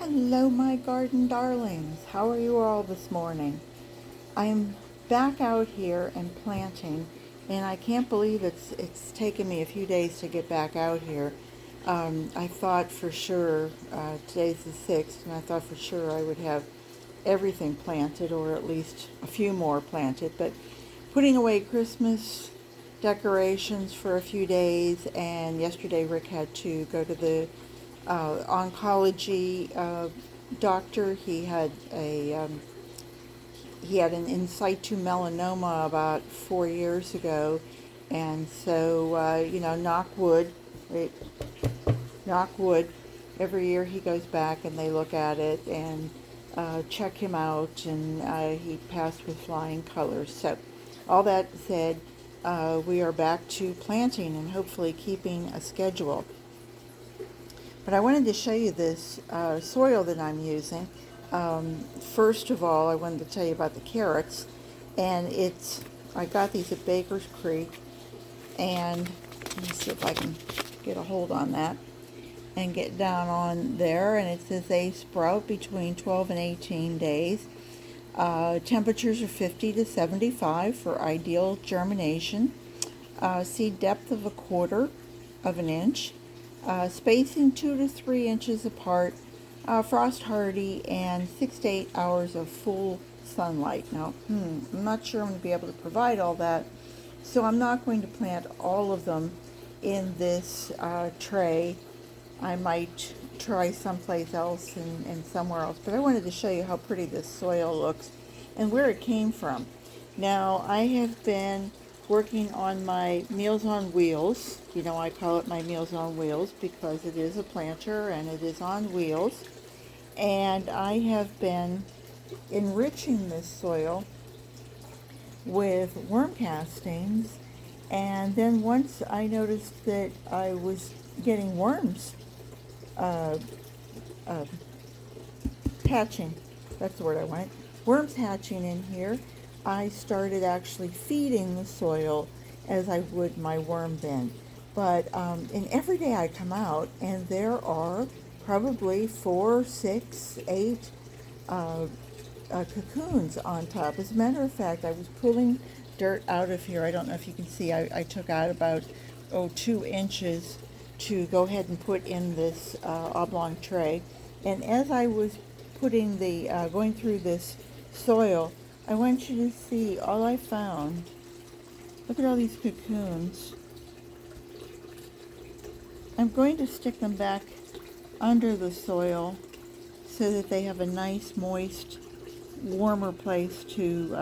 Hello, my garden darlings. How are you all this morning? I am back out here and planting, and I can't believe it's taken me a few days to get back out here. I thought for sure, today's the 6th, and I thought for sure I would have everything planted, or at least a few more planted, but putting away Christmas decorations for a few days, and yesterday Rick had to go to the oncology doctor. He had an in situ melanoma about 4 years ago, and so knock wood, right? Knock wood. Every year he goes back and they look at it and check him out, and he passed with flying colors. So, all that said, we are back to planting and hopefully keeping a schedule. But I wanted to show you this soil that I'm using. First of all, I wanted to tell you about the carrots, and I got these at Baker's Creek, and let me see if I can get a hold on that and get down on there, and it says they sprout between 12 and 18 days. Temperatures are 50 to 75 for ideal germination. Seed depth of 1/4 of an inch. Spacing 2 to 3 inches apart. Frost hardy, and 6 to 8 hours of full sunlight. Now, I'm not sure I'm going to be able to provide all that, so I'm not going to plant all of them in this tray. I might try someplace else and somewhere else, but I wanted to show you how pretty this soil looks and where it came from. Now, I have been working on my Meals on Wheels. I call it my Meals on Wheels because it is a planter and it is on wheels. And I have been enriching this soil with worm castings, and then once I noticed that I was getting worms hatching, that's the word I wanted, worms hatching in here, I started actually feeding the soil as I would my worm bin. But and every day I come out and there are probably 4, 6, 8 cocoons on top. As a matter of fact, I was pulling dirt out of here. I don't know if you can see, I took out about 2 inches to go ahead and put in this oblong tray. And as I was putting going through this soil, I want you to see all I found. Look at all these cocoons. I'm going to stick them back under the soil so that they have a nice, moist, warmer place to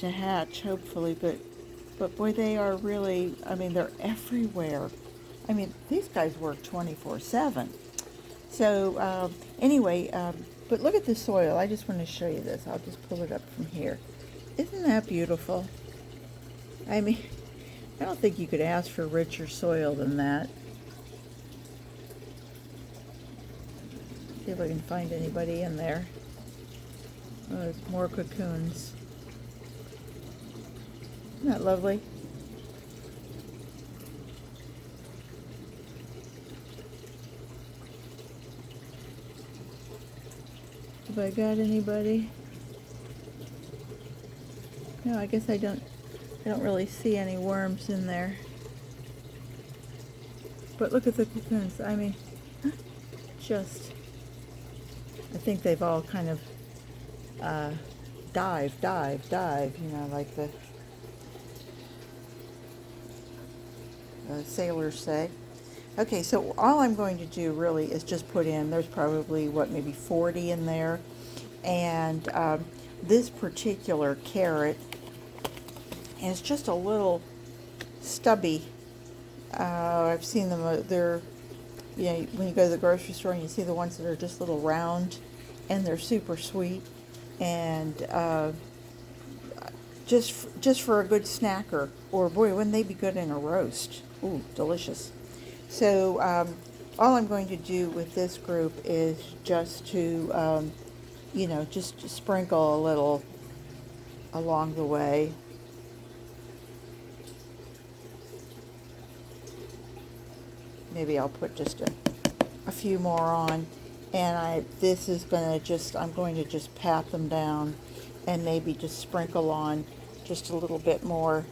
hatch, hopefully. But boy, they are really, they're everywhere. These guys work 24/7. So anyway, but look at the soil. I just want to show you this. I'll just pull it up from here. Isn't that beautiful? I don't think you could ask for richer soil than that. See if I can find anybody in there. Oh, there's more cocoons. Isn't that lovely? Have I got anybody? No, I guess I don't really see any worms in there. But look at the cocoons. I think they've all kind of dive, like the sailors say. Okay, so all I'm going to do really is just put in, there's probably, maybe 40 in there. And this particular carrot is just a little stubby. I've seen them, they're, when you go to the grocery store and you see the ones that are just little round, and they're super sweet. And just for a good snacker, or boy, wouldn't they be good in a roast? Ooh, delicious. So all I'm going to do with this group is just to, just sprinkle a little along the way. Maybe I'll put just a few more on. and I'm going to just pat them down and maybe just sprinkle on just a little bit more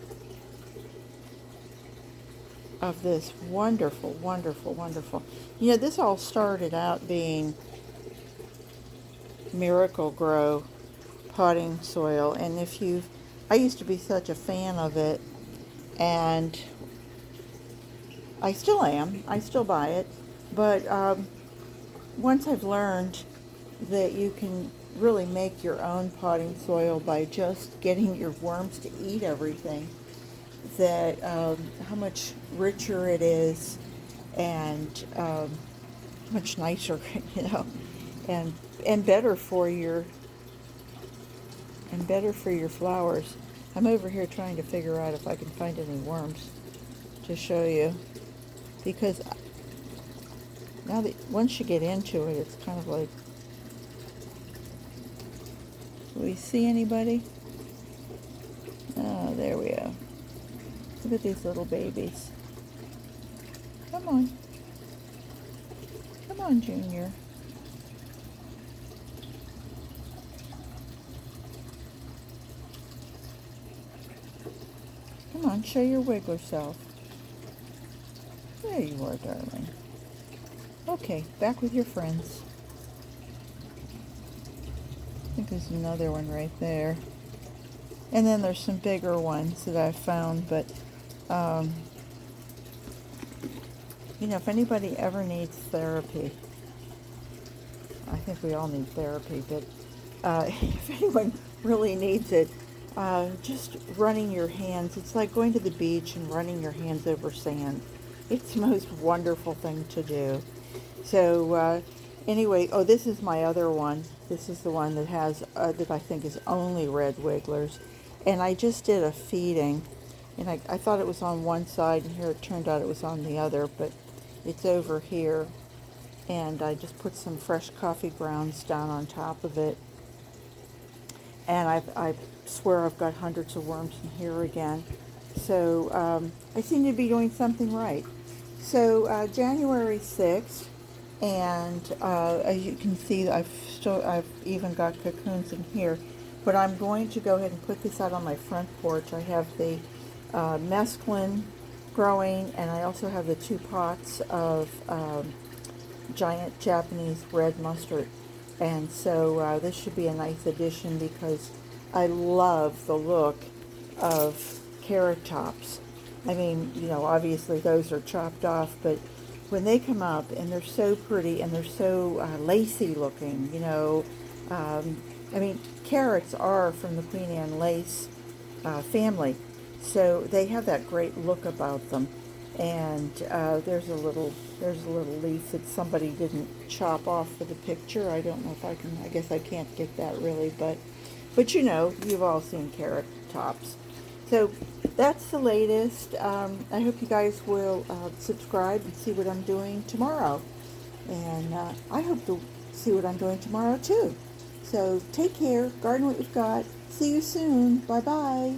of this wonderful, wonderful, wonderful. You know, this all started out being Miracle Grow potting soil, and I used to be such a fan of it, and I still am. I still buy it, but once I've learned that you can really make your own potting soil by just getting your worms to eat everything, that how much richer it is, and much nicer, you know, and and better for your and better for your flowers. I'm over here trying to figure out if I can find any worms to show you, because now that once you get into it, it's kind of like, do we see anybody? Oh, there we go. Look at these little babies. Come on. Come on, Junior. Come on, show your wiggler self. There you are, darling. Okay, back with your friends. I think there's another one right there. And then there's some bigger ones that I've found, but you know, if anybody ever needs therapy, I think we all need therapy, but if anyone really needs it, just running your hands, it's like going to the beach and running your hands over sand. It's the most wonderful thing to do. So anyway, oh, this is my other one. This is the one that has, that I think is only red wigglers. And I just did a feeding, and I thought it was on one side, and here it turned out it was on the other, but it's over here. And I just put some fresh coffee grounds down on top of it. And I swear I've got hundreds of worms in here again. So I seem to be doing something right. So January 6th, and as you can see, I've even got cocoons in here. But I'm going to go ahead and put this out on my front porch. I have the mesclun growing, and I also have the 2 pots of giant Japanese red mustard. And so this should be a nice addition, because I love the look of carrot tops. I mean, you know, obviously those are chopped off, but when they come up, and they're so pretty, and they're so lacy looking, you know, I mean, carrots are from the Queen Anne lace family, so they have that great look about them. And there's a little leaf that somebody didn't chop off for the picture. I don't know if I can. I guess I can't get that really, but you know, you've all seen carrot tops. So that's the latest. I hope you guys will subscribe and see what I'm doing tomorrow, and I hope to see what I'm doing tomorrow too. So take care, garden what you've got. See you soon. Bye bye.